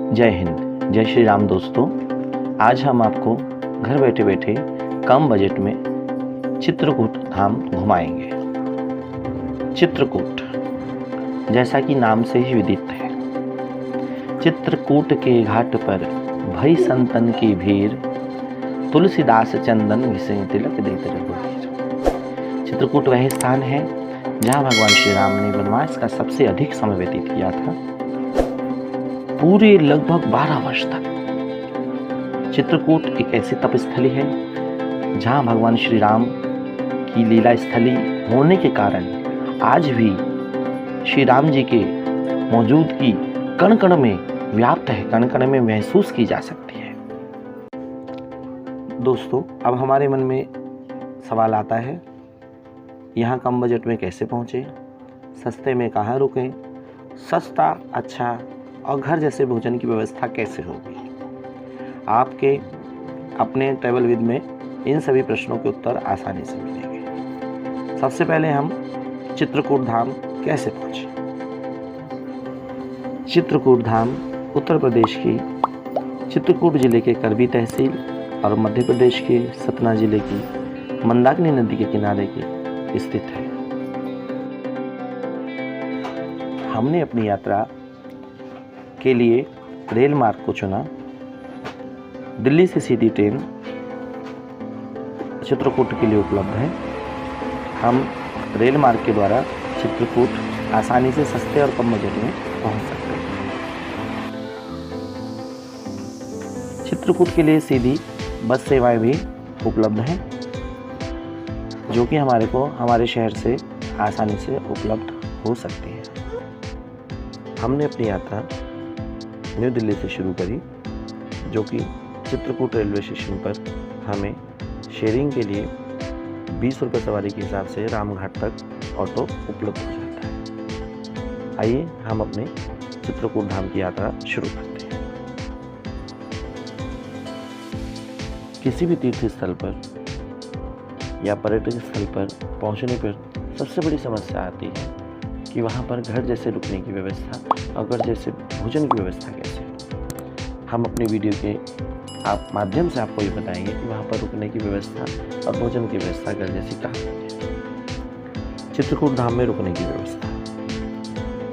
जय हिंद, जय श्री राम दोस्तों। आज हम आपको घर बैठे बैठे कम बजट में चित्रकूट धाम घुमाएंगे। चित्रकूट जैसा कि नाम से ही विदित है, चित्रकूट के घाट पर भई संतन की भीड़, तुलसीदास चंदन घिसे तिलक देत रघुवीर। चित्रकूट वह स्थान है जहाँ भगवान श्री राम ने वनवास का सबसे अधिक समय व्यतीत किया था, पूरे लगभग 12 वर्ष तक। चित्रकूट एक ऐसी तपस्थली है जहाँ भगवान श्री राम की लीला स्थली होने के कारण आज भी श्री राम जी के मौजूदगी कण कण में व्याप्त है, कण कण में महसूस की जा सकती है। दोस्तों, अब हमारे मन में सवाल आता है, यहाँ कम बजट में कैसे पहुँचे, सस्ते में कहाँ रुकें, सस्ता, अच्छा और घर जैसे भोजन की व्यवस्था कैसे होगी। आपके अपने ट्रैवल विद में इन सभी प्रश्नों के उत्तर आसानी से मिलेंगे। सबसे पहले हम चित्रकूट धाम कैसे पहुँचे। चित्रकूट धाम उत्तर प्रदेश की चित्रकूट जिले के करबी तहसील और मध्य प्रदेश के सतना जिले की मंदाकिनी नदी के किनारे की स्थित है। हमने अपनी यात्रा के लिए रेल मार्ग को चुना। दिल्ली से सीधी ट्रेन चित्रकूट के लिए उपलब्ध है। हम रेल मार्ग के द्वारा चित्रकूट आसानी से सस्ते और कम बजट में पहुंच सकते हैं। चित्रकूट के लिए सीधी बस सेवाएं भी उपलब्ध हैं, जो कि हमारे शहर से आसानी से उपलब्ध हो सकती है। हमने अपनी यात्रा न्यू दिल्ली से शुरू करी, जो कि चित्रकूट रेलवे स्टेशन पर हमें शेयरिंग के लिए 20 रुपये सवारी के हिसाब से रामघाट तक ऑटो उपलब्ध हो जाता है। आइए हम अपने चित्रकूट धाम की यात्रा शुरू करते हैं। किसी भी तीर्थ स्थल पर या पर्यटक स्थल पर पहुंचने पर सबसे बड़ी समस्या आती है कि वहाँ पर घर जैसे रुकने की व्यवस्था और घर जैसे भोजन की व्यवस्था कैसे है। हम अपने वीडियो के माध्यम से आपको ये बताएंगे कि वहाँ पर रुकने की व्यवस्था और भोजन की व्यवस्था घर जैसी कहाँ है। चित्रकूट धाम में रुकने की व्यवस्था।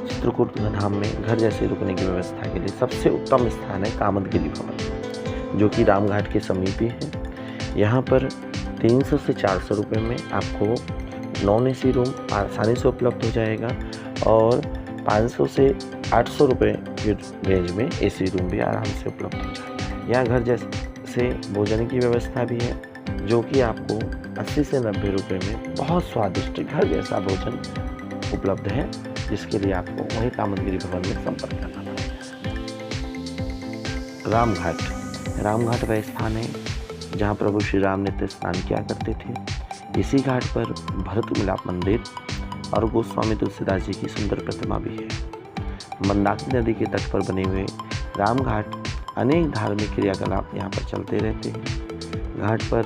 चित्रकूट धाम में घर जैसे रुकने की व्यवस्था के लिए सबसे उत्तम स्थान है कामदगिरी भवन, जो कि रामघाट के समीप ही है। यहाँ पर 300 से 400 रुपये में आपको नॉन एसी रूम आसानी से उपलब्ध हो जाएगा और 500 से 800 रुपये की रेंज में एसी रूम भी आराम से उपलब्ध हो जाएगा। यहाँ घर जैसे भोजन की व्यवस्था भी है, जो कि आपको 80 से 90 रुपये में बहुत स्वादिष्ट घर जैसा भोजन उपलब्ध है, जिसके लिए आपको वही कामदगिरी भवन में संपर्क करना पड़ेगा। रामघाट वह स्थान है जहाँ प्रभु श्री राम नित्य स्नान किया करते थे। इसी घाट पर भरत मिलाप मंदिर और गोस्वामी तुलसीदास जी की सुंदर प्रतिमा भी है। मंदाकिनी नदी के तट पर बने हुए रामघाट अनेक धार्मिक क्रियाकलाप यहाँ पर चलते रहते हैं। घाट पर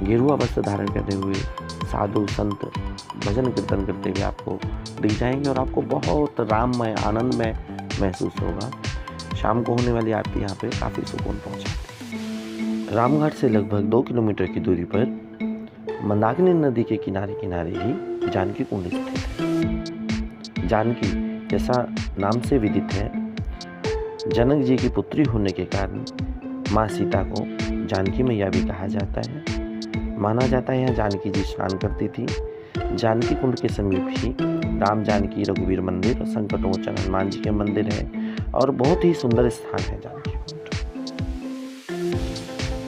गेरुआ वस्त्र धारण करते हुए साधु संत भजन कीर्तन करते हुए आपको दिख जाएंगे और आपको बहुत राममय आनंदमय महसूस होगा। शाम को होने वाली आरती यहाँ पे काफ़ी सुकून पहुँचाती है। रामघाट से लगभग 2 किलोमीटर की दूरी पर मंदाकिनी नदी के किनारे ही जानकी कुंड स्थित है। जानकी जैसा नाम से विदित है, जनक जी की पुत्री होने के कारण माँ सीता को जानकी मैया भी कहा जाता है। माना जाता है यहाँ जानकी जी स्नान करती थी। जानकी कुंड के समीप ही राम जानकी रघुवीर मंदिर और संकटमोचन हनुमान जी के मंदिर है और बहुत ही सुंदर स्थान है जानकी कुंड।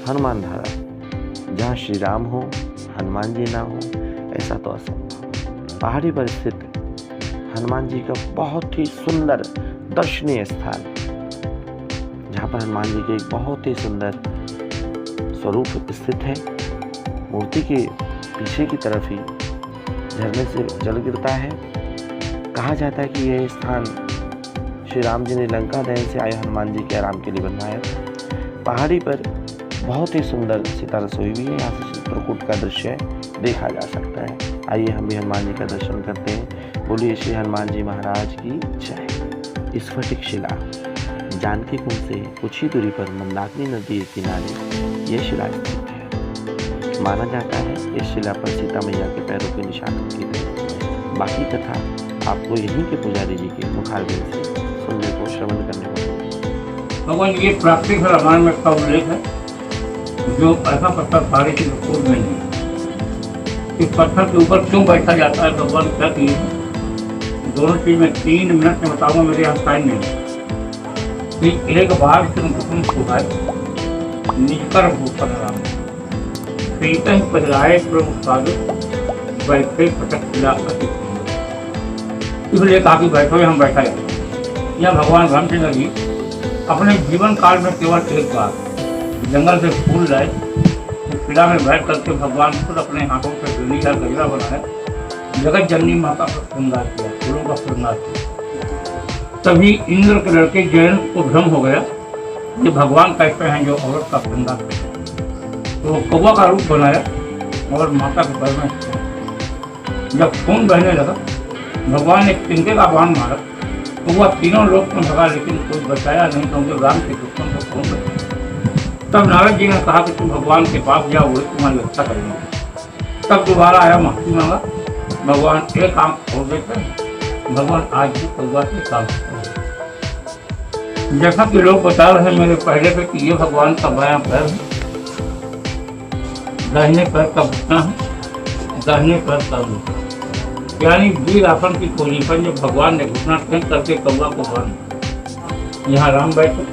हनुमान धारा, जहाँ श्री राम हो हनुमान जी ना हो ऐसा तो असंभव। पहाड़ी पर स्थित हनुमान जी का बहुत ही सुंदर दर्शनीय स्थान, जहाँ पर हनुमान जी के एक बहुत ही सुंदर स्वरूप स्थित है। मूर्ति के पीछे की तरफ ही झरने से जल गिरता है। कहा जाता है कि यह स्थान श्री राम जी ने लंका दहन से आए हनुमान जी के आराम के लिए बनवाया था। पहाड़ी पर बहुत ही सुंदर सीता रसोई भी है। यहाँ से चित्रकूट का दृश्य देखा जा सकता है। आइए हम भी हनुमान जी का दर्शन करते हैं। बोलिए श्री हनुमान जी महाराज की जय। स्फटिक शिला, जानकी कुंड से कुछ ही दूरी पर मंदाकिनी नदी के किनारे यह शिला स्थित है। माना जाता है इस शिला पर सीता मैया के पैरों के निशान अंकित है। बाकी कथा आपको यहीं के पुजारी जी के मुखारबिंद से सुनने को श्रवण करने को। भगवान ये प्राकृतिक रामायण में का उल्लेख है, जो ऐसा पत्थर सारे की खोज में है। इस पत्थर के ऊपर क्यों बैठा जाता है, भगवान क्या किए हैं, दोनों चीज में 3 मिनट में बताऊंगा, मेरे यहाँ टाइम नहीं। एक बार कुसुम सुहाय निजकर भूषण राम, सीता ही पहलाए प्रभु साधु बैठे पटक खिला अति। इसलिए कहा कि बैठो, हम बैठा है। यह भगवान रामचंद्र जी अपने जीवन काल में केवल एक बार जंगल से फूल लाए, किला में बैठ करके भगवान खुद अपने हाथों से डोली का गजरा बनाया, जगत जननी माता का श्रृंगार किया, फूलों का श्रृंगार किया। तभी इंद्र के लड़के जयंत को भ्रम हो गया कि भगवान कैसे हैं जो औरत का श्रृंगार करते। तो कौवा का रूप बनाया और माता के पैर में जब खून बहने लगा, भगवान ने तिनके का बाण मारा तो वह तीनों लोग में भगा, लेकिन कोई बचाया नहीं, क्योंकि राम के दुश्मन को खून बचा। तब नारद जी ने कहा कि तुम भगवान के पास जाओ, वही तुम्हारी रक्षा करेंगे। तब दोबारा आया, माफी मांगा, भगवान एक काम खोल देते हैं। भगवान आज भी कौवा के काम करते हैं। जैसा कि लोग बता रहे हैं मेरे पहले पे कि ये भगवान का बायां पैर है, दाहिने पैर का घुटना है, दाहिने पैर का मुंह, यानी वीर आसन की पोजीशन जो भगवान ने घुटना फेंक करके कौवा को बांध। यहाँ राम बैठे,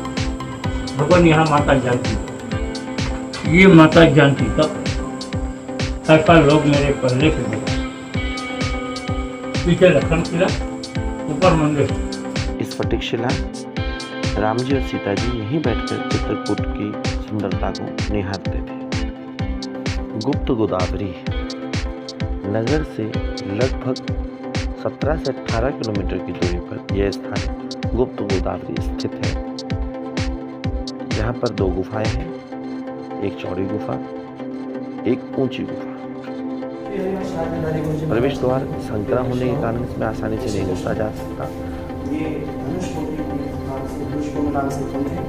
भगवान यहाँ माता जानकी, ये माता जानकी तक ऐसा लोग मेरे पहले से देखा। पीछे लखन किला, ऊपर मंदिर। इस फटिक शिला राम जी और सीता जी यहीं बैठकर चित्रकूट की सुंदरता को निहारते थे। गुप्त गोदावरी नगर से लगभग 17 से 18 किलोमीटर की दूरी पर यह स्थान गुप्त गोदावरी स्थित है। यहाँ पर 2 गुफाएं हैं, एक चौड़ी गुफा, एक ऊंची गुफा। प्रवेश द्वार संकरा होने के कारण इसमें आसानी से नहीं घुसा जा सकता। ये धनुष नाम से कुंड है,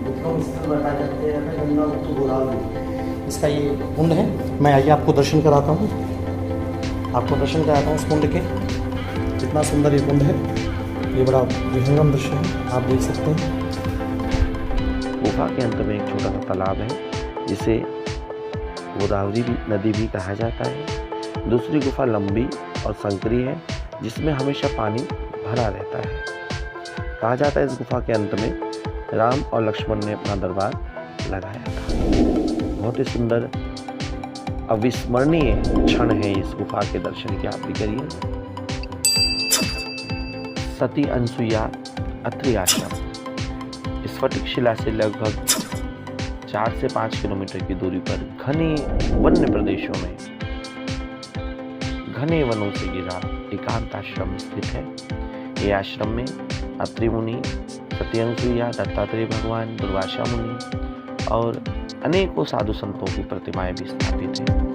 उत्तम स्थल बताया जाते हैं गंगा गुप्त गोदावरी। इसका ये कुंड है। मैं आइए आपको दर्शन कराता हूँ, आपको दर्शन कराता हूँ उस कुंड के। कितना सुंदर ये कुंड है, ये बड़ा विहंगम दृश्य है, आप देख सकते हैं। गुफा के अंत में एक छोटा सा तालाब है, जिसे गोदावरी नदी भी कहा जाता है। दूसरी गुफा लंबी और संकरी है, जिसमें हमेशा पानी भरा रहता है। कहा जाता है इस गुफा के अंत में राम और लक्ष्मण ने अपना दरबार लगाया था। बहुत ही सुंदर अविस्मरणीय क्षण है इस गुफा के दर्शन के, आप भी करिए। सती अनसुईया अत्रि आश्रम इस फटिक शिला से लगभग 4 से 5 किलोमीटर की दूरी पर घने वन्य प्रदेशों में घने वनों से घिरा एकांत आश्रम स्थित है। ये आश्रम में अत्रि मुनि, सती अनसुईया, दत्तात्रेय भगवान, दुर्वासा मुनि और अनेकों साधु संतों की प्रतिमाएं भी स्थापित हैं।